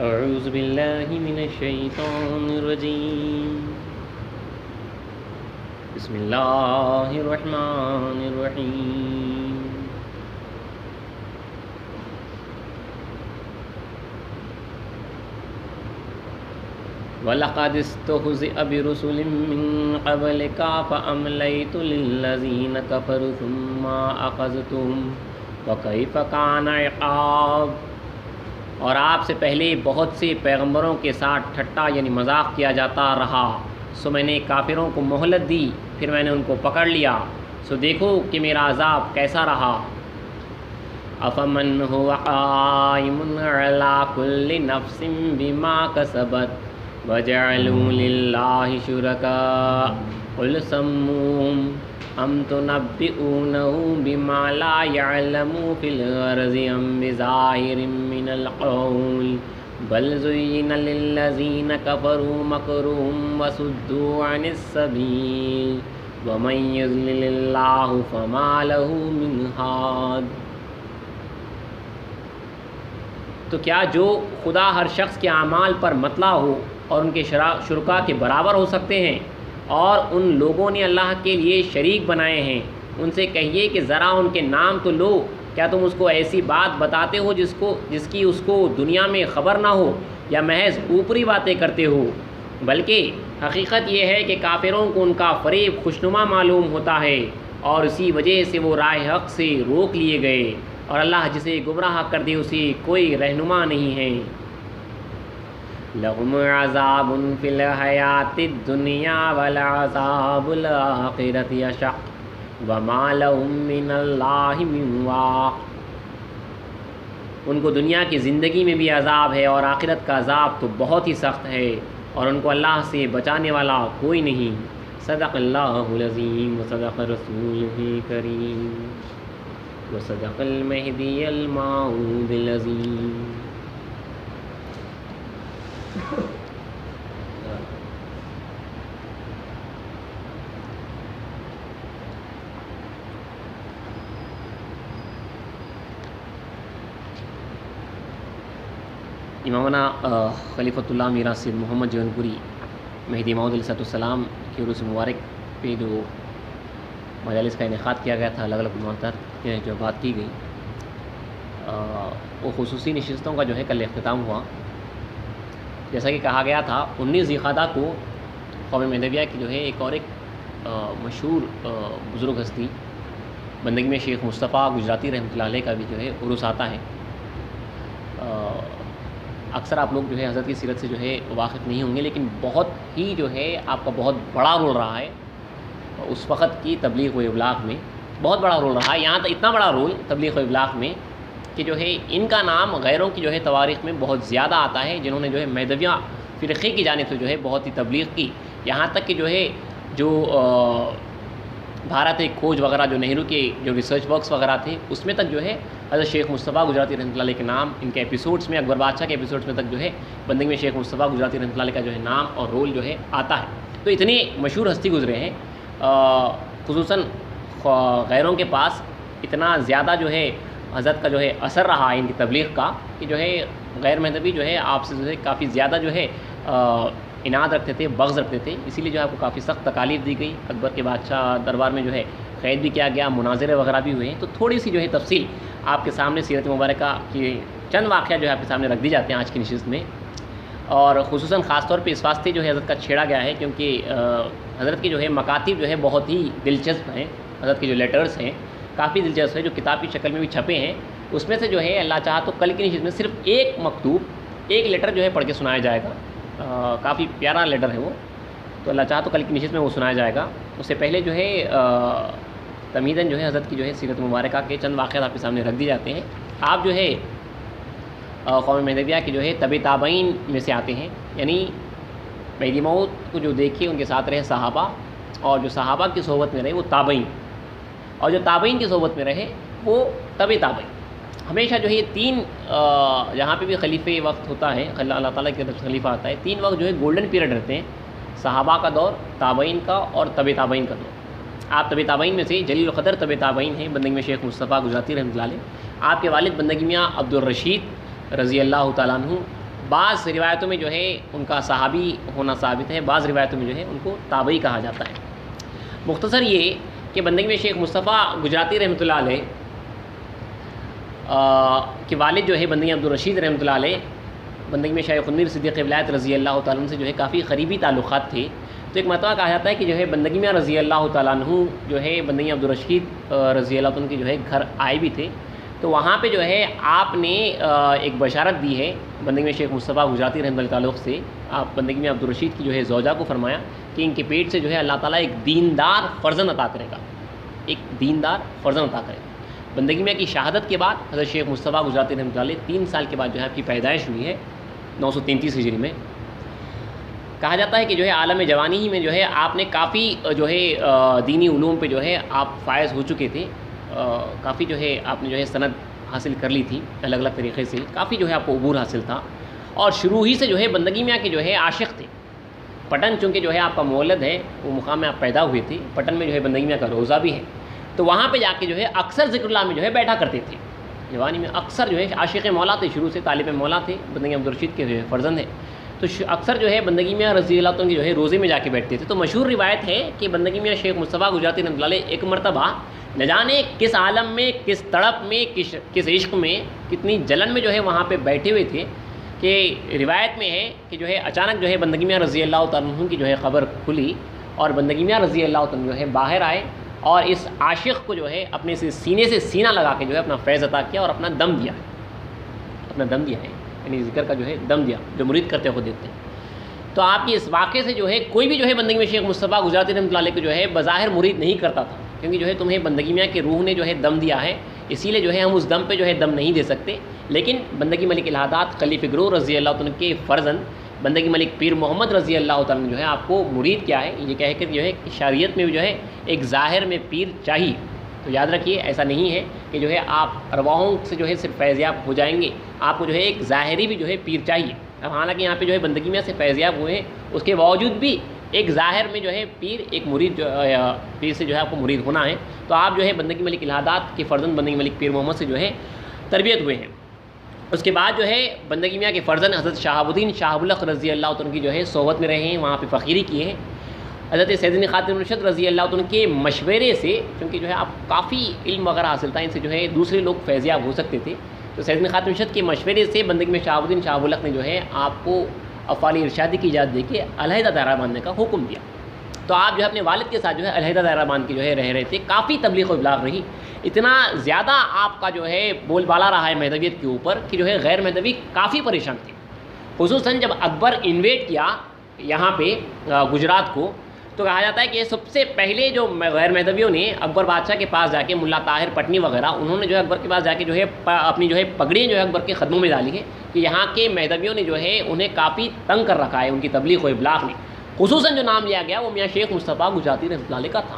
اعوذ باللہ من الشیطان الرجیم بسم اللہ الرحمن الرحیم وَلَقَدِ اسْتُهْزِئَ بِرُسُلٍ مِّن قَبْلِكَ فَأَمْلَيْتُ لِلَّذِينَ كَفَرُوا ثُمَّ أَخَذْتُهُمْ وَكَيْفَ كَانَ عِقَابِ۔ اور آپ سے پہلے بہت سے پیغمبروں کے ساتھ ٹھٹا یعنی مذاق کیا جاتا رہا، سو میں نے کافروں کو مہلت دی، پھر میں نے ان کو پکڑ لیا، سو دیکھو کہ میرا عذاب کیسا رہا۔ أَفَمَنْ هُوَ قَائِمٌ عَلَىٰ كُلِّ نَفْسٍ بِمَا كَسَبَتْ وَجَعَلُوا لِلَّهِ شُرَكَاءَ قُلْ سَمُّوهُمْ أَمْ تُنَبِّئُونَهُ بِمَا لَا يَعْلَمُ فِي الْأَرْضِ أَمْ بِظَاهِرٍ مِّنَ الْقَوْلِ بَلْ زُيِّنَ لِلَّذِينَ كَفَرُوا مَكْرُهُمْ وَصُدُّوا عَنِ السَّبِيلِ وَمَن يُضْلِلِ اللَّهُ فَمَا لَهُ مِنْ هَادٍ۔ تو کیا جو خدا ہر شخص کے اعمال پر مطلع ہو اور ان کے شرکا کے برابر ہو سکتے ہیں، اور ان لوگوں نے اللہ کے لیے شریک بنائے ہیں، ان سے کہیے کہ ذرا ان کے نام تو لو، کیا تم اس کو ایسی بات بتاتے ہو جس کی اس کو دنیا میں خبر نہ ہو، یا محض اوپری باتیں کرتے ہو؟ بلکہ حقیقت یہ ہے کہ کافروں کو ان کا فریب خوشنما معلوم ہوتا ہے، اور اسی وجہ سے وہ راہ حق سے روک لیے گئے، اور اللہ جسے گمراہ کر دے اسے کوئی رہنما نہیں ہے۔ لَهُمْ عَذَابٌ فِي الْحَيَاةِ الدُّنْيَا وَلَعَذَابُ الْآخِرَةِ أَشَقُّ وَمَا لَهُم مِّنَ اللَّهِ مِن وَاقٍ۔ ان کو دنیا کی زندگی میں بھی عذاب ہے، اور آخرت کا عذاب تو بہت ہی سخت ہے، اور ان کو اللہ سے بچانے والا کوئی نہیں۔ صدق اللہ العظیم وصدق رسولہ الکریم وصدق المہدی الموعود العظیم۔ امامنا خلیفۃ اللہ میرا سید محمد جونپوری مہدی موعود علیہ السلام کے عرس مبارک پہ جو مجالس کا انعقاد کیا گیا تھا، الگ الگ موضوعات پہ جو بات کی گئی، وہ خصوصی نشستوں کا جو ہے کل اختتام ہوا۔ جیسا کہ کہا گیا تھا، 19 ذی القعدہ کو قوم مہدویہ کی جو ہے ایک مشہور بزرگ ہستی بندگی میں شیخ مصطفیٰ گجراتی رحمۃ اللہ علیہ کا بھی جو ہے عرس آتا ہے۔ اکثر آپ لوگ جو ہے حضرت کی سیرت سے جو ہے واقف نہیں ہوں گے، لیکن بہت ہی جو ہے آپ کا بہت بڑا رول رہا ہے اس وقت کی تبلیغ و ابلاغ میں، بہت بڑا رول رہا ہے۔ یہاں تک اتنا بڑا رول تبلیغ و ابلاغ میں کہ جو ہے ان کا نام غیروں کی جو ہے تواریخ میں بہت زیادہ آتا ہے، جنہوں نے جو ہے مہدویہ فرقے کی جانب سے جو ہے بہت ہی تبلیغ کی۔ یہاں تک کہ جو بھارت کھوج وغیرہ جو نہرو کے جو ریسرچ ورکس وغیرہ تھے، اس میں تک جو ہے حضرت شیخ مصطفیٰ گجراتی رحمۃ اللہ علیہ کے نام ان کے ایپیسوڈس میں، اکبر بادشاہ کے ایپیسوڈس میں تک جو ہے بندگی میں شیخ مصطفیٰ گجراتی رحمۃ اللہ علیہ کا جو ہے نام اور رول جو ہے آتا ہے۔ تو اتنے مشہور ہستی گزرے ہیں، خصوصاً غیروں کے پاس اتنا زیادہ جو ہے حضرت کا جو ہے اثر رہا ہے ان کی تبلیغ کا، کہ جو ہے غیر مہدوی جو ہے آپ سے جو ہے کافی زیادہ جو ہے عناد رکھتے تھے، بغض رکھتے تھے، اسی لیے جو ہے آپ کو کافی سخت تکالیف دی گئی۔ اکبر کے بادشاہ دربار میں جو ہے قید بھی کیا گیا، مناظرے وغیرہ بھی ہوئے ہیں۔ تو تھوڑی سی جو ہے تفصیل آپ کے سامنے سیرت مبارکہ کی چند واقعہ جو ہے آپ کے سامنے رکھ دی جاتے ہیں آج کی نشست میں، اور خصوصاً خاص طور پہ اس واسطے جو ہے حضرت کا چھیڑا گیا ہے کیونکہ حضرت کے جو ہے مکاتب جو ہے بہت ہی دلچسپ ہیں، حضرت کے جو لیٹرز ہیں کافی دلچسپ ہے، جو کتاب کی شکل میں بھی چھپے ہیں۔ اس میں سے جو ہے اللہ چاہا تو کل کی نشست میں صرف ایک مکتوب، ایک لیٹر جو ہے پڑھ کے سنایا جائے گا، کافی پیارا لیٹر ہے وہ، تو اللہ چاہا تو کل کی نشست میں وہ سنایا جائے گا۔ اس سے پہلے جو ہے تمہیداً جو ہے حضرت کی جو ہے سیرت مبارکہ کے چند واقعات آپ کے سامنے رکھ دی جاتے ہیں۔ آپ جو ہے قوم مہدویہ کے جو ہے تبع تابعین میں سے آتے ہیں، یعنی مہدی موعود کو جو دیکھے ان کے ساتھ رہے صحابہ، اور جو صحابہ کی صحبت میں رہے وہ تابعین، اور جو تابعین کی صحبت میں رہے وہ تبع تابعین۔ ہمیشہ جو ہے یہ تین جہاں پہ بھی خلیفہ وقت ہوتا ہے، اللہ تعالیٰ کی طرف سے خلیفہ آتا ہے، تین وقت جو ہے گولڈن پیریڈ رہتے ہیں، صحابہ کا دور، تابعین کا، اور تبع تابعین کا دور۔ آپ تبع تابعین میں سے جلیل القدر تبع تابعین ہیں، بندگی میں شیخ مصطفیٰ گجراتی رحمۃ اللہ علیہ۔ آپ کے والد بندگی میاں عبد الرشید رضی اللہ تعالیٰ عنہ بعض روایتوں میں جو ہے ان کا صحابی ہونا ثابت ہے، بعض روایتوں میں جو ہے ان کو تابعی کہا جاتا ہے۔ مختصر یہ کہ بندگی میں شیخ مصطفیٰ گجراتی رحمۃ اللہ علیہ کے والد جو ہے بندگی عبدالرشید رحمۃ اللہ علیہ بندگی میں شیخ النیر صدیق ولایت رضی اللہ تعالیٰ عنہ سے جو ہے کافی قریبی تعلقات تھے۔ تو ایک مرتبہ کہا جاتا ہے کہ جو ہے بندگی میں رضی اللہ تعالیٰ عنہ جو ہے بندگی عبدالرشید رضی اللہ عنہ کے جو ہے گھر آئے بھی تھے، تو وہاں پہ جو ہے آپ نے ایک بشارت دی ہے بندگی میں شیخ مصطفیٰ گجراتی رحمۃ اللہ تعلق سے۔ آپ بندگی میں عبدالرشید کی جو ہے زوجہ کو فرمایا کہ ان کے پیٹ سے جو ہے اللہ تعالیٰ ایک دیندار فرزند عطا کرے گا، ایک دیندار فرزند عطا کرے گا۔ بندگی میں کی شہادت کے بعد حضرت شیخ مصطفیٰ گجراتی رحمۃ اللہ علیہ 3 سال کے بعد جو ہے آپ کی پیدائش ہوئی ہے 933 ہجری میں۔ کہا جاتا ہے کہ جو ہے عالم جوانی ہی میں جو ہے آپ نے کافی جو ہے دینی علوم پہ جو ہے آپ فائز ہو چکے تھے، کافی جو ہے آپ نے جو ہے سند حاصل کر لی تھی الگ الگ طریقے سے، کافی جو ہے آپ کو عبور حاصل تھا، اور شروع ہی سے جو ہے بندگی میں کے جو ہے عاشق تھے۔ پٹن چونکہ جو ہے آپ کا مولد ہے، وہ مقام میں آپ پیدا ہوئے تھے، پٹن میں جو ہے بندگی میں کا روزہ بھی ہے، تو وہاں پہ جا کے جو ہے اکثر ذکر اللہ میں جو ہے بیٹھا کرتے تھے۔ جوانی میں اکثر جو ہے عاشق مولا تھے، شروع سے طالب مولا تھے، بندگی عبدالرشید کے جو ہے فرزند ہے، تو اکثر جو ہے بندگی میں رضی اللہ عنہ کے جو ہے روزے میں جا کے بیٹھتے تھے۔ تو مشہور روایت ہے کہ بندگی میں شیخ مصطفیٰ گجراتی رحمۃ اللہ علیہ ایک مرتبہ نہ جانے کس عالم میں، کس تڑپ میں، کس عشق میں، کتنی جلن میں جو ہے وہاں پہ بیٹھے ہوئے تھے کہ روایت میں ہے کہ جو ہے اچانک جو ہے بندگی میں رضی اللہ تعالیٰ عنہ کی جو ہے خبر کھلی، اور بندگی میں رضی اللہ تعالیٰ عنہ جو ہے باہر آئے اور اس عاشق کو جو ہے اپنے سے سینے سے سینہ لگا کے جو ہے اپنا فیض عطا کیا اور اپنا دم دیا ہے، اپنا دم دیا ہے، یعنی ذکر کا جو ہے دم دیا، جو مرید کرتے ہو دیتے ہیں۔ تو آپ کی اس واقعے سے جو ہے کوئی بھی جو ہے بندگی میں شیخ مصطفیٰ گجراتی رحمۃ اللہ علیہ کو جو ہے بظاہر مرید نہیں کرتا تھا، کیونکہ جو ہے تمہیں بندگی میں کی روح نے جو ہے دم دیا ہے، اسی لیے جو ہے ہم اس دم پہ جو ہے دم نہیں دے سکتے۔ لیکن بندگی ملک الہادات خلیفہ گرو رضی اللہ عنہ کے فرزند بندگی ملک پیر محمد رضی اللہ تعالیٰ نے جو ہے آپ کو مرید کیا ہے، یہ کہہ کر جو ہے شریعت میں جو ہے ایک ظاہر میں پیر چاہیے۔ تو یاد رکھیے ایسا نہیں ہے کہ جو ہے آپ ارواحوں سے جو ہے صرف فیضیاب ہو جائیں گے، آپ کو جو ہے ایک ظاہری بھی جو ہے پیر چاہیے۔ اب حالانکہ یہاں پہ جو ہے بندگی میں سے فیضیاب ہوئے ہیں، اس کے باوجود بھی ایک ظاہر میں جو ہے پیر، ایک مرید جو پیر سے جو ہے آپ کو مرید ہونا ہے۔ تو آپ جو ہے بندگی ملک الہادات کے فرزند بندگی ملک پیر محمد سے جو ہے تربیت ہوئے ہیں۔ اس کے بعد جو ہے بندگی میاں کے فرزند حضرت شہاب الدین شاہ الحق رضی اللہ عنہ کی جو ہے صحبت میں رہے ہیں، وہاں پہ فقیری کیے ہیں۔ حضرت سیدنا خاتم الرشد رضی اللہ عنہ کے مشورے سے، کیونکہ جو ہے آپ کافی علم وغیرہ حاصل تھا، ان سے جو ہے دوسرے لوگ فیضیاب ہو سکتے تھے، تو سیدنا خاتم الرشد کے مشورے سے بندگی میں شہاب الدین شاہ الحق نے جو ہے آپ کو افعال ارشادی کی اجازت دے کے علیحدہ دائرہ باندھنے کا حکم دیا۔ تو آپ جو ہے اپنے والد کے ساتھ جو ہے علیحدہ دائرہ باندھ کے جو ہے رہ رہے تھے، کافی تبلیغ و ابلاغ رہی، اتنا زیادہ آپ کا جو ہے بول بالا رہا ہے مہدویت کے اوپر کہ جو ہے غیر مہدوی کافی پریشان تھے۔ خصوصاً جب اکبر انویٹ کیا یہاں پہ گجرات کو، تو کہا جاتا ہے کہ سب سے پہلے جو غیر مہدویوں نے اکبر بادشاہ کے پاس جا کے، ملا طاہر پٹنی وغیرہ، انہوں نے جو ہے اکبر کے پاس جا کے جو ہے اپنی جو ہے پگڑیاں جو ہے اکبر کے قدموں میں ڈالی ہے کہ یہاں کے مہدویوں نے جو ہے انہیں کافی تنگ کر رکھا ہے، ان کی تبلیغ و ابلاغ نے۔ خصوصاً جو نام لیا گیا وہ میاں شیخ مصطفیٰ گجراتی رحمۃ اللہ علیہ کا تھا۔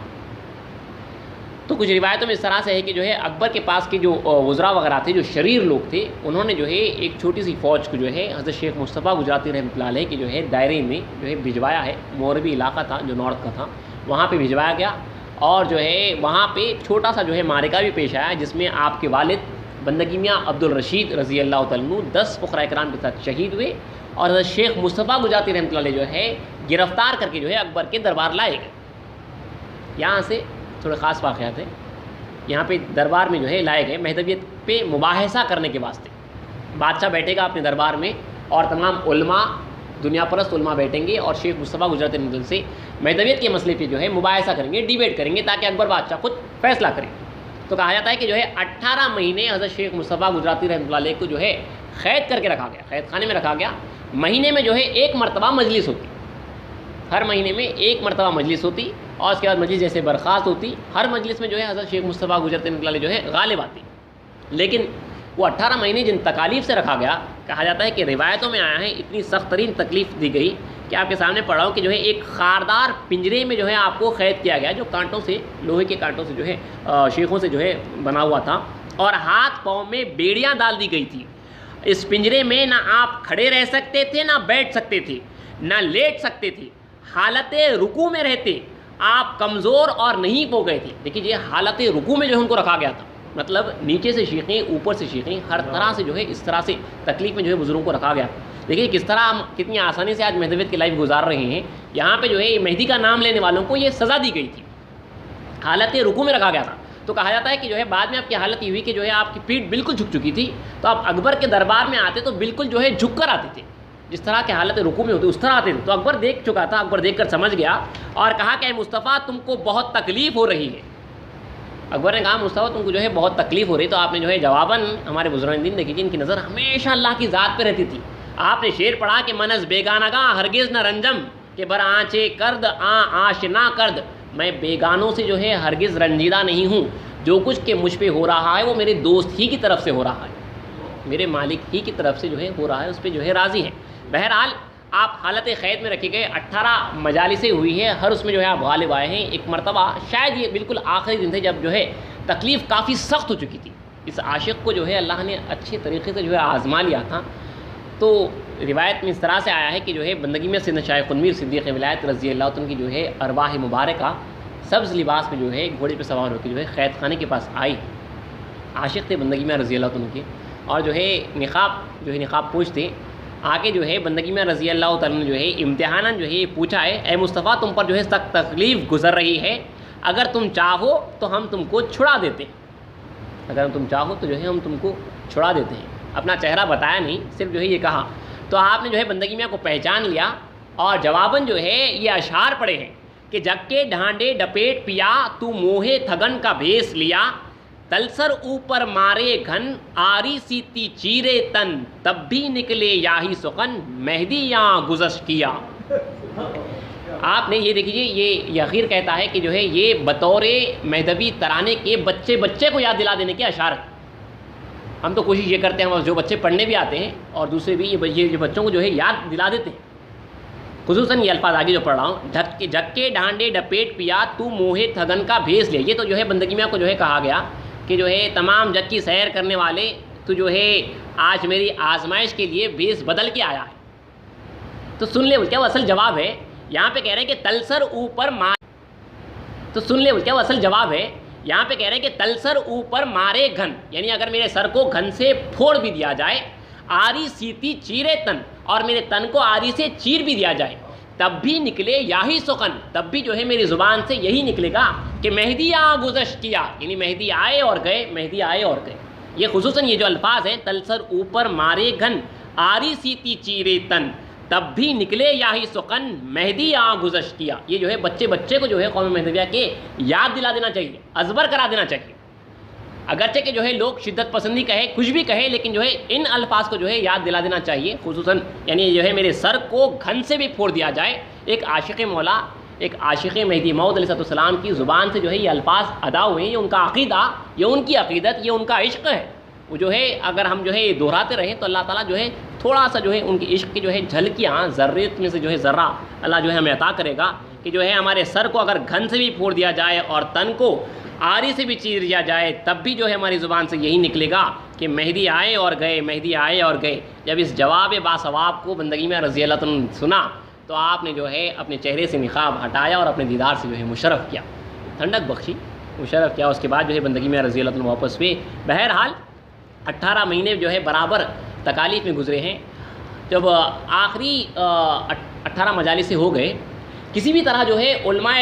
تو کچھ روایتوں میں اس طرح سے ہے کہ جو ہے اکبر کے پاس کے جو وزراء وغیرہ تھے، جو شریر لوگ تھے، انہوں نے جو ہے ایک چھوٹی سی فوج کو جو ہے حضرت شیخ مصطفیٰ گجراتی رحمۃ اللہ علیہ کے جو ہے دائرے میں جو ہے بھجوایا ہے۔ موربی علاقہ تھا جو نارتھ کا تھا، وہاں پہ بھجوایا گیا، اور جو ہے وہاں پہ چھوٹا سا جو ہے معرکہ بھی پیش آیا، جس میں آپ کے والد بندگی میاں عبدالرشید رضی اللہ تعالیٰ عنہ 10 فقراء کرام کے ساتھ شہید ہوئے، اور حضرت شیخ مصطفیٰ گجراتی رحمۃ اللہ علیہ جو ہے گرفتار کر کے جو ہے اکبر کے دربار لائے گئے۔ یہاں سے تھوڑے خاص واقعات ہیں، یہاں پہ دربار میں جو ہے لائے گئے مہدویت پہ مباحثہ کرنے کے واسطے۔ بادشاہ بیٹھے گا اپنے دربار میں، اور تمام علماء، دنیا پرست علماء بیٹھیں گے اور شیخ مصطفیٰ گجراتی رحمۃ اللہ سے مہدویت کے مسئلے پہ جو ہے مباحثہ کریں گے، ڈیبیٹ کریں گے، تاکہ اکبر بادشاہ خود فیصلہ کرے۔ تو کہا جاتا ہے کہ جو ہے 18 مہینے حضرت شیخ مصطفیٰ گجراتی رحمۃ اللہ علیہ کو جو ہے قید کر کے رکھا گیا، قید خانے میں رکھا گیا۔ مہینے میں جو ہے ایک مرتبہ مجلس ہوتی، ہر مہینے میں ایک مرتبہ مجلس ہوتی، اور اس کے بعد مجلس جیسے برخاست ہوتی، ہر مجلس میں جو ہے حضرت شیخ مصطفیٰ گجراتی رحمۃ اللہ علیہ جو ہے غالب آتی۔ لیکن وہ 18 مہینے جن تکالیف سے رکھا گیا، کہا جاتا ہے کہ روایتوں میں آیا ہے اتنی سخت ترین تکلیف دی گئی کہ آپ کے سامنے پڑھا ہوں کہ جو ہے ایک خاردار پنجرے میں جو ہے آپ کو قید کیا گیا، جو کانٹوں سے، لوہے کے کانٹوں سے جو ہے شیخوں سے جو ہے بنا ہوا تھا، اور ہاتھ پاؤں میں بیڑیاں ڈال دی گئی تھی۔ اس پنجرے میں نہ آپ کھڑے رہ سکتے تھے، نہ بیٹھ سکتے تھے، نہ لیٹ سکتے تھے، حالت رکوع میں رہتے آپ کمزور اور نہیں ہو گئے تھے۔ دیکھیے یہ حالت رکوع میں جو ہے ان کو رکھا گیا تھا، مطلب نیچے سے شیخیں اوپر سے شیخیں، ہر طرح سے جو ہے اس طرح سے تکلیف میں جو ہے بزرگوں کو رکھا گیا۔ دیکھیے کس طرح ہم کتنی آسانی سے آج مہدویت کی لائف گزار رہے ہیں۔ یہاں پہ جو ہے مہدی کا نام لینے والوں کو یہ سزا دی گئی تھی، حالت رکوع میں رکھا گیا تھا۔ تو کہا جاتا ہے کہ جو ہے بعد میں آپ کی حالت یہ ہوئی کہ جو ہے آپ کی پیٹھ بالکل جھک چکی تھی، تو آپ اکبر کے دربار میں آتے تو بالکل جو ہے جھک کر آتے تھے، جس طرح کی حالت رکوع میں ہوتی اس طرح آتے تھے۔ تو اکبر دیکھ چکا تھا، اکبر دیکھ کر سمجھ گیا اور کہا کہ اے مصطفیٰ تم کو بہت تکلیف ہو رہی ہے۔ اکبر نے کہا مصطفیٰ تم کو جو ہے بہت تکلیف ہو رہی، تو آپ نے جو ہے جواباً ہمارے بزرگان دین دیکھیے ان کی نظر ہمیشہ اللہ کی ذات پہ رہتی تھی۔ آپ نے شعر پڑھا کہ منز بیگانہ گاہ ہرگز نہ رنجم کہ بر آنچے کرد آشنا کرد، میں بیگانوں سے جو ہے ہرگز رنجیدہ نہیں ہوں، جو کچھ کہ مجھ پہ ہو رہا ہے وہ میرے دوست ہی کی طرف سے ہو رہا ہے، میرے مالک ہی کی طرف سے جو ہے ہو رہا ہے، اس پہ جو ہے راضی ہے۔ بہرحال آپ حالت قید میں رکھے گئے، 18 مجالسیں ہوئی ہے، ہر اس میں جو ہے آپ غالب آئے ہیں۔ ایک مرتبہ شاید یہ بالکل آخری دن تھے جب جو ہے تکلیف کافی سخت ہو چکی تھی، اس عاشق کو جو ہے اللہ نے اچھے طریقے سے جو ہے آزما لیا تھا۔ تو روایت میں اس طرح سے آیا ہے کہ جو ہے بندگی میں سیدنا شاہ قنویر صدیق ولایت رضی اللہ عنہ کی جو ہے ارواح مبارکہ سبز لباس میں جو ہے گھوڑے پہ سوار ہو کے جو ہے قید خانے کے پاس آئی، عاشق تھے بندگی میں رضی اللہ عنہ کے، اور جو ہے نقاب پوش تھے۔ آگے جو ہے بندگی میں رضی اللہ تعالیٰ نے جو ہے امتحاناً جو ہے یہ پوچھا ہے، اے مصطفیٰ تم پر جو ہے سخت تکلیف گزر رہی ہے، اگر تم چاہو تو ہم تم کو چھڑا دیتے ہیں، اگر تم چاہو تو جو ہے ہم تم کو چھڑا دیتے ہیں۔ اپنا چہرہ بتایا نہیں، صرف جو ہے یہ کہا۔ تو آپ نے جو ہے بندگی میں کو پہچان لیا اور جواباً جو ہے یہ اشعار پڑے ہیں کہ جگ کے ڈھانڈے ڈپیٹ پیا تو موہے تھگن کا بھیس لیا، تلسر اوپر مارے گھن آری سیتی چیرے تن، تب بھی نکلے یاہی سخن مہدی یہاں گزش کیا۔ آپ نے یہ دیکھیے یہ اخیر کہتا ہے کہ جو ہے یہ بطور مہدوی ترانے کے بچے کو یاد دلا دینے کے اشعار ہیں۔ ہم تو کوشش یہ کرتے ہیں جو بچے پڑھنے بھی آتے ہیں اور دوسرے بھی یہ بچوں کو جو ہے یاد دلا دیتے ہیں، خصوصاً یہ الفاظ آگے جو پڑھ رہا ہوں، جگ کے ڈھانڈے ڈپیٹ پیا تو موہے تھگن کا بھیس لے۔ یہ تو جو ہے بندگی میں کو جو ہے کہا گیا کہ جو ہے تمام جگ کی سیر کرنے والے تو جو ہے آج میری آزمائش کے لیے بھیس بدل کے آیا ہے۔ تو سن لے کیا وہ اصل جواب ہے، یہاں پہ کہہ رہے ہیں کہ تلسر اوپر تو سن لے کیا وہ اصل جواب ہے، یہاں پہ کہہ رہے ہیں کہ تلسر اوپر مارے گھن، یعنی اگر میرے سر کو گھن سے پھوڑ بھی دیا جائے، آری سیتی چیرے تن، اور میرے تن کو آری سے چیر بھی دیا جائے، تب بھی نکلے یاہی سخن، تب بھی جو ہے میری زبان سے یہی نکلے گا کہ مہدی آ گزش کیا، یعنی مہدی آئے اور گئے، مہدی آئے اور گئے۔ یہ خصوصاً یہ جو الفاظ ہیں، تلسر اوپر مارے گھن آری سیتی چیرے تن، تب بھی نکلے یاہی سخن مہدی آ گزش کیا، یہ جو ہے بچے کو جو ہے قوم مہدویہ کے یاد دلا دینا چاہیے، ازبر کرا دینا چاہیے۔ اگرچہ کہ جو ہے لوگ شدت پسندی کہے کچھ بھی کہے، لیکن جو ہے ان الفاظ کو جو ہے یاد دلا دینا چاہیے، خصوصاً یعنی جو ہے میرے سر کو گھن سے بھی پھوڑ دیا جائے، ایک عاشق مولا، ایک عاشق مہدی موعود علیہ السلام کی زبان سے جو ہے یہ الفاظ ادا ہوئے ہیں، یہ ان کا عقیدہ، یہ ان کی عقیدت، یہ ان کا عشق ہے۔ وہ جو ہے اگر ہم جو ہے یہ دہراتے رہیں تو اللہ تعالیٰ جو ہے تھوڑا سا جو ہے ان کی عشق کی جو ہے جھلکیاں ذرات میں سے جو ہے ذرہ اللہ جو ہے ہمیں عطا کرے گا کہ جو ہے ہمارے سر کو اگر گھن سے بھی پھوڑ دیا جائے اور تن کو آری سے بھی چیر دیا جائے، تب بھی جو ہے ہماری زبان سے یہی نکلے گا کہ مہدی آئے اور گئے، مہدی آئے اور گئے۔ جب اس جواب باثواب کو بندگی میں رضی اللہ عنہ نے سنا تو آپ نے جو ہے اپنے چہرے سے نقاب ہٹایا اور اپنے دیدار سے جو ہے مشرف کیا، ٹھنڈک بخشی، مشرف کیا۔ اس کے بعد جو ہے بندگی میں رضی اللہ عنہ واپس ہوئے۔ بہرحال 18 مہینے جو ہے برابر تکالیف میں گزرے ہیں۔ جب آخری 18 مجالس سے ہو گئے، کسی بھی طرح جو ہے علماء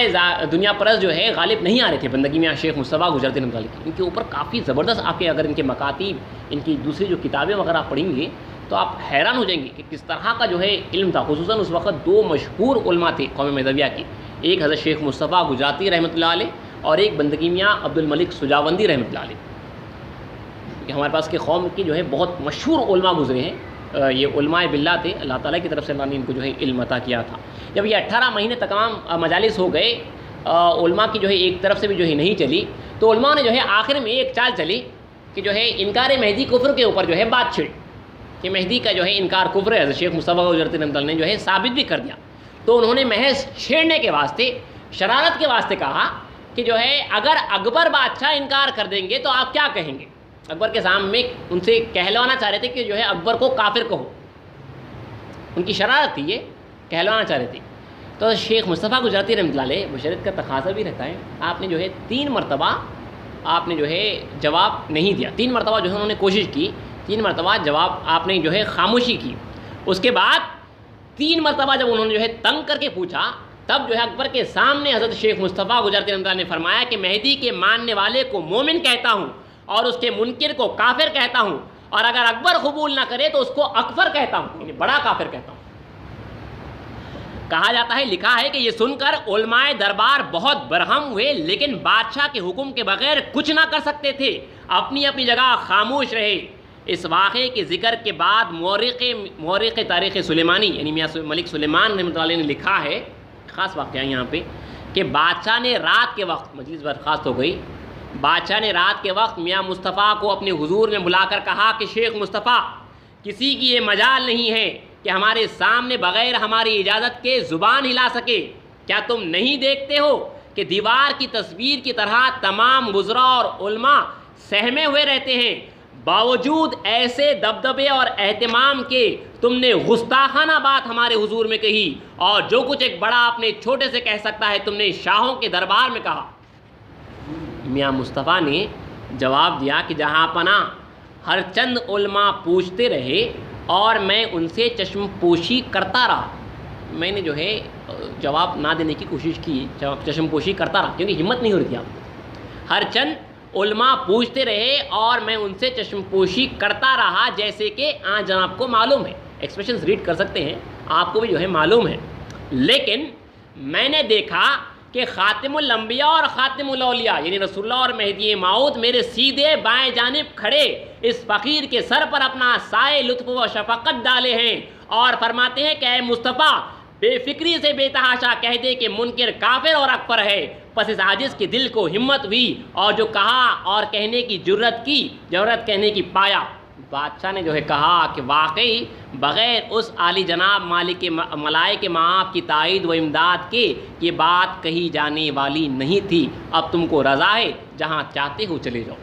دنیا پرست جو ہے غالب نہیں آ رہے تھے بندگی میں شیخ مصطفیٰ گجراتی رحمۃ اللہ علیہ، ان کے اوپر کافی زبردست آپ کے اگر ان کے مکاتیب، ان کی دوسری جو کتابیں وغیرہ آپ پڑھیں گے تو آپ حیران ہو جائیں گے کہ کس طرح کا جو ہے علم تھا۔ خصوصاً اس وقت 2 مشہور علماء تھے قوم مہدویہ کے، ایک حضرت شیخ مصطفیٰ گجراتی رحمۃ اللہ علیہ اور ایک بندگی میاں عبد الملک سجاوندی رحمۃ اللہ علیہ۔ کہ ہمارے پاس کے قوم کی جو ہے بہت مشہور علماء گزرے ہیں، یہ علماء باللہ تھے، اللہ تعالیٰ کی طرف سے اللہ نے ان کو جو ہے علم عطا کیا تھا۔ جب یہ 18 مہینے تمام مجالس ہو گئے، علماء کی جو ہے ایک طرف سے بھی جو ہے نہیں چلی، تو علماء نے جو ہے آخر میں ایک چال چلی کہ جو ہے انکار مہدی کفر کے اوپر جو ہے بات چھڑی کہ مہدی کا جو ہے انکار کفر ہے۔ حضرت شیخ مصطفیٰ گجراتی رحمۃ اللہ نے جو ہے ثابت بھی کر دیا، تو انہوں نے محض چھیڑنے کے واسطے، شرارت کے واسطے کہا کہ جو ہے اگر اکبر بادشاہ انکار کر دیں گے تو آپ کیا کہیں گے؟ اکبر کے سامنے ان سے کہلوانا چاہ رہے تھے کہ جو ہے اکبر کو کافر کہو، ان کی شرارت تھی، یہ کہلوانا چاہ رہے تھے۔ تو شیخ مصطفیٰ گجراتی رحمۃ اللہ علیہ بشریت کا تقاضا بھی رہتا ہے، آپ نے جو ہے 3 مرتبہ آپ نے جو ہے جواب نہیں دیا. 3 مرتبہ جو ہے انہوں نے کوشش کی, 3 مرتبہ جواب آپ نے جو ہے خاموشی کی. اس کے بعد 3 مرتبہ جب انہوں نے جو ہے تنگ کر کے پوچھا, تب جو ہے اکبر کے سامنے حضرت شیخ مصطفیٰ گجراتی رحمۃ اللہ نے فرمایا کہ مہدی کے ماننے والے کو مومن کہتا ہوں اور اس کے منکر کو کافر کہتا ہوں, اور اگر اکبر قبول نہ کرے تو اس کو اکفر کہتا ہوں, یعنی بڑا کافر کہتا ہوں. کہا جاتا ہے, لکھا ہے کہ یہ سن کر علماء دربار بہت برہم ہوئے, لیکن بادشاہ کے حکم کے بغیر کچھ نہ کر سکتے تھے, اپنی اپنی جگہ خاموش رہے. اس واقعے کے ذکر کے بعد مورخ تاریخ سلیمانی یعنی میاں ملک سلیمان رحمۃ اللہ علیہ نے لکھا ہے, خاص واقعہ یہاں پہ, کہ بادشاہ نے رات کے وقت, مجلس برخاست ہو گئی, بادشاہ نے رات کے وقت میاں مصطفیٰ کو اپنے حضور میں بلا کر کہا کہ شیخ مصطفیٰ, کسی کی یہ مجال نہیں ہے کہ ہمارے سامنے بغیر ہماری اجازت کے زبان ہلا سکے. کیا تم نہیں دیکھتے ہو کہ دیوار کی تصویر کی طرح تمام وزراء اور علماء سہمے ہوئے رہتے ہیں, باوجود ایسے دبدبے اور اہتمام کے تم نے گستاخانہ بات ہمارے حضور میں کہی, اور جو کچھ ایک بڑا اپنے چھوٹے سے کہہ سکتا ہے تم نے شاہوں کے دربار میں کہا. میاں مصطفیٰ نے جواب دیا کہ جہاں پناہ ہر چند علماء پوچھتے رہے اور میں ان سے چشم پوشی کرتا رہا. میں نے جو ہے جواب نہ دینے کی کوشش کی, چشم پوشی کرتا رہا, کیونکہ ہمت نہیں ہو رہی تھی. آپ ہر چند علماء پوچھتے رہے اور میں ان سے چشم پوشی کرتا رہا, جیسے کہ جناب کو معلوم ہے, ایکسپریشنز ریڈ کر سکتے ہیں, آپ کو بھی جو ہے معلوم ہے. لیکن میں نے دیکھا کہ خاتم الانبیاء اور خاتم الاولیاء یعنی رسول اللہ اور مہدی موعود میرے سیدھے بائیں جانب کھڑے اس فقیر کے سر پر اپنا سائے لطف و شفقت ڈالے ہیں, اور فرماتے ہیں کہ اے مصطفیٰ, بے فکری سے بے تحاشا کہہ دے کہ منکر کافر اور اکفر ہے. پس اس عاجز کے دل کو ہمت ہوئی اور جو کہا اور کہنے کی جرت کہنے کی پایا. بادشاہ نے جو ہے کہا کہ واقعی بغیر اس عالی جناب مالک ملائک معاف کی تائید و امداد کے یہ بات کہی جانے والی نہیں تھی. اب تم کو رضا ہے, جہاں چاہتے ہو چلے جاؤ.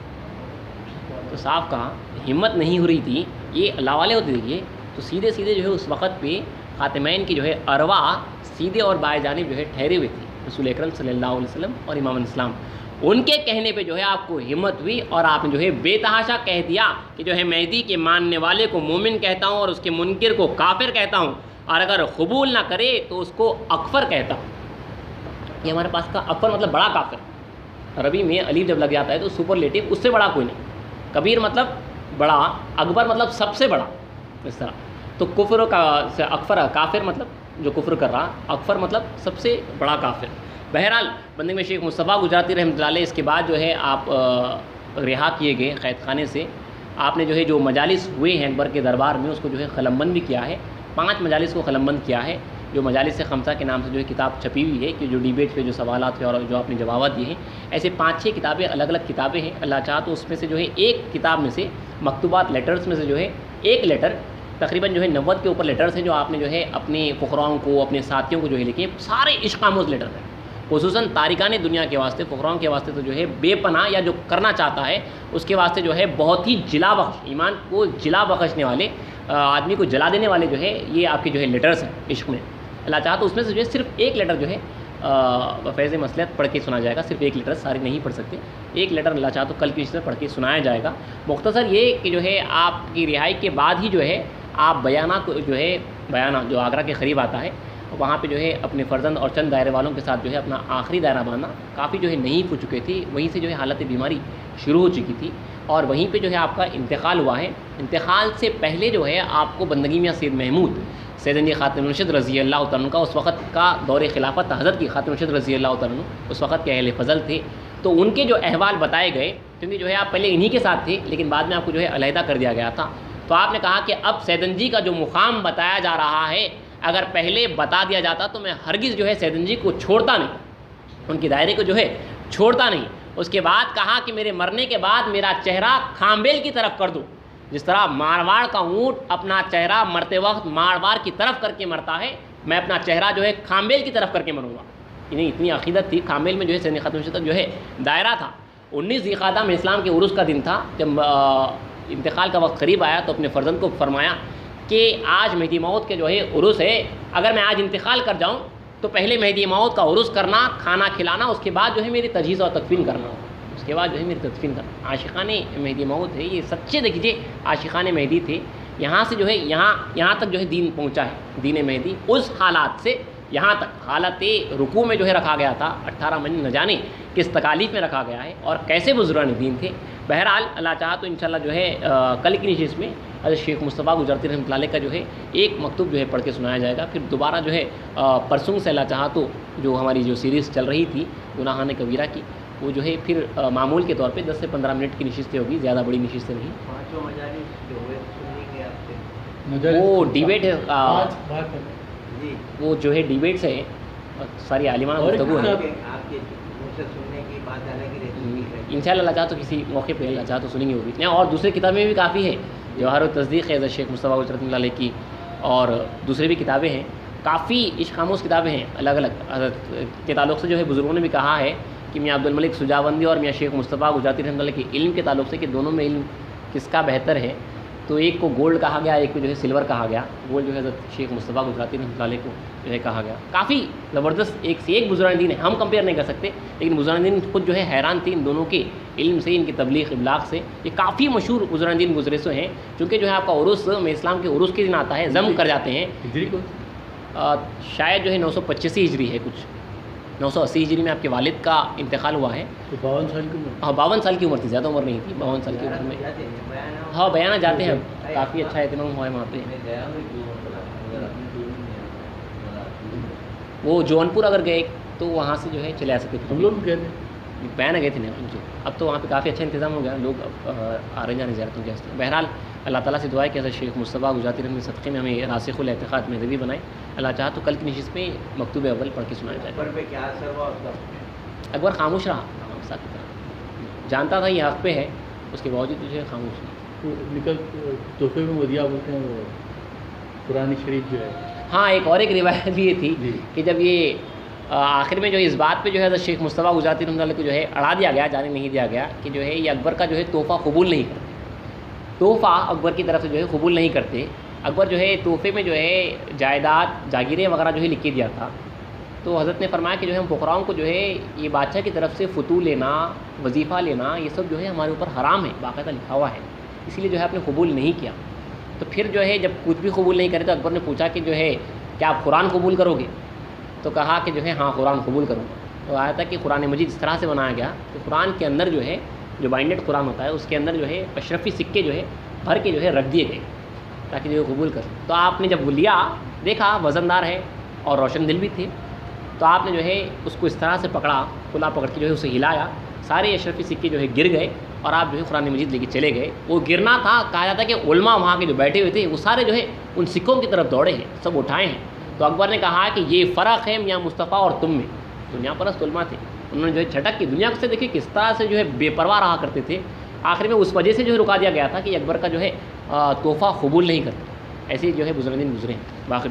تو صاف کہا, ہمت نہیں ہو رہی تھی, یہ اللہ والے ہوتے دیکھیے تو سیدھے سیدھے جو ہے اس وقت پہ خاتمین کی جو ہے ارواح سیدھے اور بائیں جانب جو ہے ٹھہرے ہوئے تھے, رسول اکرم صلی اللہ علیہ وسلم اور امام الاسلام. ان کے کہنے پہ جو ہے آپ کو ہمت ہوئی اور آپ نے جو ہے بے تحاشا کہہ دیا کہ جو ہے مہدی کے ماننے والے کو مومن کہتا ہوں اور اس کے منکر کو کافر کہتا ہوں, اور اگر قبول نہ کرے تو اس کو اکفر کہتا ہوں. یہ ہمارے پاس کا اکفر مطلب بڑا کافر, عربی میں الف جب لگ جاتا ہے تو سپرلیٹو, اس سے بڑا کوئی نہیں. کبیر مطلب بڑا, اکبر مطلب سب سے بڑا, اس طرح. تو کفر کا اکفر, کافر مطلب جو کفر کر رہا, اکفر مطلب سب سے بڑا کافر. بہرحال بندے میں شیخ مصطفیٰ گجراتی رحمۃ اللہ علیہ اس کے بعد جو ہے آپ رہا کیے گئے قید خانے سے. آپ نے جو ہے جو مجالس ہوئے ہیں اکبر کے دربار میں اس کو جو ہے قلم بند بھی کیا ہے, 5 مجالس کو قلم بند کیا ہے, جو مجالس خمسہ کے نام سے جو ہے کتاب چھپی ہوئی ہے, کہ جو ڈیبیٹ پہ جو سوالات ہیں اور جو آپ نے جوابات دیے ہیں, ایسے 5-6 کتابیں الگ الگ کتابیں ہیں. اللہ چاہا تو اس میں سے جو ہے ایک کتاب میں سے مکتوبات لیٹرز میں سے جو ہے ایک لیٹر, تقریباً جو ہے 90 کے اوپر لیٹرز ہیں جو آپ نے جو ہے اپنے فقراؤں کو, اپنے ساتھیوں کو جو ہے لکھے. سارے عشق آموز لیٹر ہیں, خصوصاً تارکان دنیا کے واسطے, فقراؤں کے واسطے تو جو ہے بے پناہ, یا جو کرنا چاہتا ہے اس کے واسطے جو ہے بہت ہی جلا بخش, ایمان کو جلا بخشنے والے, آدمی کو جلا دینے والے جو ہے یہ آپ کے جو ہے لیٹرز ہیں عشق میں. اللہ چاہا تو اس میں سے جو ہے صرف ایک لیٹر جو ہے فیض مصلحت پڑھ کے سنا جائے گا. صرف ایک لیٹر, سارے نہیں پڑھ سکتے, ایک لیٹر اللہ چاہا تو کل کی سے پڑھ کے سنایا جائے گا. مختصر یہ کہ جو ہے آپ کی رہائی کے بعد ہی جو ہے آپ بیانہ کو جو ہے, بیانہ جو آگرہ کے قریب آتا ہے, وہاں پہ جو ہے اپنے فرزند اور چند دائرے والوں کے ساتھ جو ہے اپنا آخری دائرہ باندھا. کافی جو ہے نہیں ہو چکے تھے, وہیں سے جو ہے حالت بیماری شروع ہو چکی تھی, اور وہیں پہ جو ہے آپ کا انتقال ہوا ہے. انتقال سے پہلے جو ہے آپ کو بندگی میاں سید محمود سیدنی خاتم الرشد رضی اللہ تعالیٰ عنہ کا اس وقت کا دور خلافت حضرت کی خاتم الرشد رضی اللہ تعالیٰ عنہ اس وقت کے اہل فضل تھے. تو ان کے جو احوال بتائے گئے, کیونکہ جو ہے آپ پہلے انہی کے ساتھ تھے لیکن بعد میں آپ کو جو ہے علیحدہ کر دیا گیا تھا. تو آپ نے کہا کہ اب سیدن جی کا جو مقام بتایا جا رہا ہے, اگر پہلے بتا دیا جاتا تو میں ہرگز جو ہے سیدن جی کو چھوڑتا نہیں, ان کے دائرے کو جو ہے چھوڑتا نہیں. اس کے بعد کہا کہ میرے مرنے کے بعد میرا چہرہ کھامبیل کی طرف کر دو, جس طرح مارواڑ کا اونٹ اپنا چہرہ مرتے وقت مارواڑ کی طرف کر کے مرتا ہے, میں اپنا چہرہ جو ہے کھامبیل کی طرف کر کے مروں گا. انہیں اتنی عقیدت تھی. کھامبیل میں جو ہے سیدنی خاتم الرشد جو ہے دائرہ تھا. 19 ذی القعدہ میں اسلام کے عروس کا دن تھا. جب انتقال کا وقت قریب آیا تو اپنے فرزند کو فرمایا کہ آج مہدی موعود کے جو ہے عروس ہے, اگر میں آج انتقال کر جاؤں تو پہلے مہدی موعود کا عروس کرنا, کھانا کھلانا, اس کے بعد جو ہے میری تجہیز اور تکفین کرنا. اس کے بعد جو ہے میری تدفین کرنا. عاشقان مہدی موعود ہے یہ سچے، دیکھیے عاشقان مہدی تھے. یہاں سے جو ہے یہاں تک جو ہے دین پہنچا ہے، دین مہدی اس حالات سے یہاں تک حالت رکوع میں جو ہے رکھا گیا تھا 18 مہینے، نہ جانے کس تکالیف میں رکھا گیا ہے اور کیسے بزرگان دین تھے. بہرحال اللہ چاہا تو انشاءاللہ جو ہے کل کی نشست میں حضرت شیخ مصطفیٰ گجراتی رحمۃ اللہ علیہ کا جو ہے ایک مکتوب جو ہے پڑھ کے سنایا جائے گا. پھر دوبارہ جو ہے پرسوں سے اللہ چاہا تو جو ہماری جو سیریز چل رہی تھی گناہان کبیرہ کی، وہ جو ہے پھر معمول کے طور پہ 10 سے 15 منٹ کی نشستیں ہوگی، زیادہ بڑی نشستیں نہیں. پانچوں مجالس جو ہوئے سننے کے آپ سے وہ ڈیبیٹ ہے، جی وہ جو ہے ڈیبیٹس ہے، ساری عالمانہ گفتگو ہے. آپ کے منہ سے سننے کی بات الگ ہی رہتی ہے. انشاءاللہ اللہ چاہا تو کسی موقع پہ اللہ چاہا تو سنیں گے وہ بھی. نہیں، اور دوسری کتابیں بھی کافی ہے، جوہر التصدیق ہے حضرت شیخ مصطفیٰ گجراتی رحمۃ اللہ علیہ کی، اور دوسری بھی کتابیں ہیں، کافی عشق آموز کتابیں ہیں الگ الگ. حضرت کے تعلق سے جو ہے بزرگوں نے بھی کہا ہے کہ میاں عبدالملک سجاوندی اور میاں شیخ مصطفیٰ گجراتی رحمۃ اللہ کے علم کے تعلق سے کہ دونوں میں علم کس کا بہتر ہے، تو ایک کو گولڈ کہا گیا، ایک کو جو ہے سلور کہا گیا. گولڈ جو ہے حضرت شیخ مصطفیٰ گجراتی رحمۃ اللہ علیہ کو جو ہے کہا گیا. کافی زبردست ایک سے ایک بزرگان دین ہے، ہم کمپیئر نہیں کر سکتے، لیکن بزرگان دین خود جو ہے حیران تھے ان دونوں کے علم سے، ان کی تبلیغ ابلاغ سے. یہ کافی مشہور بزرگان دین گزرے سو ہیں، چونکہ جو ہے آپ کا عرس میں اسلام کے عرس کے دن آتا ہے، ضم کر جاتے ہیں. شاید جو ہے 985 ہجری ہے، کچھ 980 ہجری میں آپ کے والد کا انتقال ہوا ہے. 52 سال کی عمر. ہاں 52 سال کی عمر تھی، زیادہ عمر نہیں تھی، 52 سال کی عمر میں. ہاں بیانہ جاتے ہیں، کافی اچھا اہتمام ہوا ہے وہاں پہ. وہ جون پور اگر گئے تو وہاں سے جو ہے چلے آ سکتے تھے. ہم لوگ بھی گئے تھے، بیانہ گئے تھے نا ان سے. اب تو وہاں پہ کافی اچھا انتظام ہو گیا، لوگ آ رہے جانے زیارتوں کے واسطے. بہرحال اللہ تعالیٰ سے دعا ہے کہ حضرت شیخ مصطفیٰ گجراتی رحمۃ اللہ صدقے میں ہمیں راسخ الاعتقاد مذہبی بنائے. اللہ چاہا تو کل کی نشست میں مکتوب اول پڑھ کے سنایا جائے. پر پہ کیا اثر ہوا اس کا؟ اکبر خاموش رہا، خاموشہ کی طرح جانتا تھا یہ حق پہ ہے، اس کے باوجود جو ہے خاموش رہا. وہ نکل تحفے میں ودیعہ بولتے ہیں، وہ قرآن شریف جو ہے. ہاں ایک اور ایک روایت بھی یہ تھی جی. کہ جب یہ آخر میں جو اس بات پہ جو ہے حضرت شیخ مصطفیٰ گجراتی رحمۃ اللہ علیہ کو جو ہے اڑا دیا گیا، جانے نہیں دیا گیا کہ جو ہے یہ اکبر کا جو ہے تحفہ قبول نہیں کرتے. تحفہ اکبر کی طرف سے جو ہے قبول نہیں کرتے. اکبر جو ہے تحفے میں جو ہے جائیداد جاگیریں وغیرہ جو ہے لکھ کے دیا تھا. تو حضرت نے فرمایا کہ جو ہے ہم فقراؤں کو جو ہے یہ بادشاہ کی طرف سے فتو لینا، وظیفہ لینا، یہ سب جو ہے ہمارے اوپر حرام ہے، باقاعدہ لکھا ہوا ہے، اسی لیے جو ہے آپ نے قبول نہیں کیا. تو پھر جو ہے جب کچھ بھی قبول نہیں کرے تو اکبر نے پوچھا کہ جو ہے کیا آپ قرآن قبول کرو گے؟ تو کہا کہ جو ہے ہاں قرآن قبول کروں گا. تو آیا تھا کہ قرآن مجید اس طرح سے بنایا گیا کہ قرآن کے اندر جو ہے جو بائنڈڈ قرآن ہوتا ہے اس کے اندر جو ہے اشرفی سکے جو ہے بھر کے جو ہے رکھ دیے گئے تاکہ جو ہے قبول کر. تو آپ نے جب لیا دیکھا وزن دار ہے اور روشن دل بھی تھے، تو آپ نے جو ہے اس کو اس طرح سے پکڑا، کھلا پکڑ کے جو ہے اسے ہلایا، سارے اشرفی سکے جو ہے گر گئے اور آپ جو ہے قرآن مجید لے کے چلے گئے. وہ گرنا تھا، کہا جاتا ہے کہ علماء وہاں کے جو بیٹھے ہوئے تھے وہ سارے جو ہے ان سکوں کی طرف دوڑے ہیں، سب اٹھائے ہیں. تو اکبر نے کہا کہ یہ فرق ہے میاں مصطفیٰ اور تم میں. دنیا پرست علماء تھے، انہوں نے جو ہے جھٹک کی دنیا سے دیکھے کس طرح سے جو ہے بے پرواہ رہا کرتے تھے. آخر میں اس وجہ سے جو ہے رکا دیا گیا تھا کہ اکبر کا جو ہے تحفہ قبول نہیں کرتے. ایسے جو ہے بزرگان گزرے ہیں. باقی